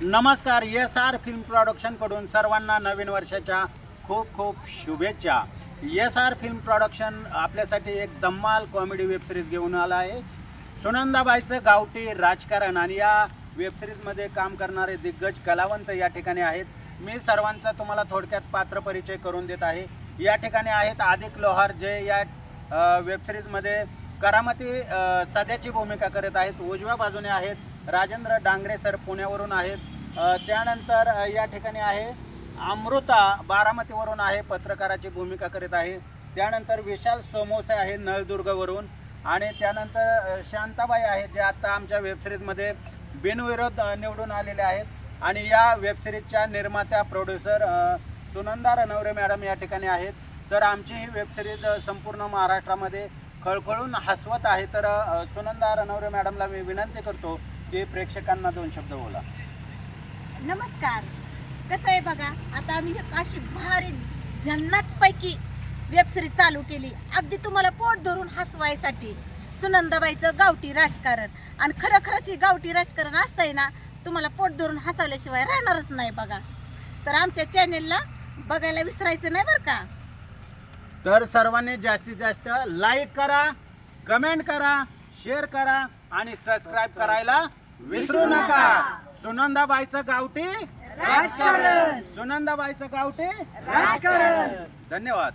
नमस्कार. SR film production कडून सर्वांना नवीन वर्षाच्या खूप खूप शुभेच्छा. SR फिल्म प्रोडक्शन आपल्यासाठी एक धम्माल कॉमेडी वेब सिरीज घेऊन आला आहे. सुनंदाबाईचं गावठी राजकारण आणि या वेब सिरीजमध्ये काम करणारे दिग्गज कलावंत या ठिकाणी आहेत. मी सर्वांचा तुम्हाला थोडक्यात पात्र परिचय करून देत आहे. या ठिकाणी आहेत आदिक लोहार, जे या वेब सिरीजमध्ये करामती सध्याची भूमिका करत आहेत. उजव्या बाजूने आहेत राजेंद्र डांगरे सर, पुण्यावरून आहेत. त्यानंतर या ठिकाणी आहे अमृता, बारामतीवरून आहे, पत्रकाराची भूमिका करीत आहे. त्यानंतर विशाल सोमोसे आहे नळदुर्गवरून. आणि त्यानंतर शांताबाई आहे, जे आता आमच्या वेबसिरीजमध्ये बिनविरोध निवडून आलेले आहेत. आणि या वेबसिरीजच्या निर्मात्या प्रोड्युसर सुनंदा रणवरे मॅडम या ठिकाणी आहेत. तर आमची ही वेबसिरीज संपूर्ण महाराष्ट्रामध्ये खळखळून हसवत आहे. तर सुनंदा रणवरे मॅडमला मी विनंती करतो की प्रेक्षकांना 2 शब्द बोला. नमस्कार. कसं आहे बघा, आता आम्ही अशी भारी जन्नतपैकी वेबसिरीज चालू केली, अगदी तुम्हाला पोट धरून हसवायसाठी. सुनंदाबाईचं गावठी राजकारण. आणि खरंच ही गावठी राजकारण असं आहे ना, तुम्हाला पोट धरून हसवल्याशिवाय राहणारच नाही बघा. तर आमच्या चॅनेलला बघायला विसरायचं नाही बरं का. तर सर्वांनी जास्तीत जास्त लाईक करा, कमेंट करा, शेअर करा आणि सबस्क्राईब करायला विसरू नका. सुनंदाबाईचं गावठी राजकारण, सुनंदाबाईचं गावठी राजकारण. धन्यवाद.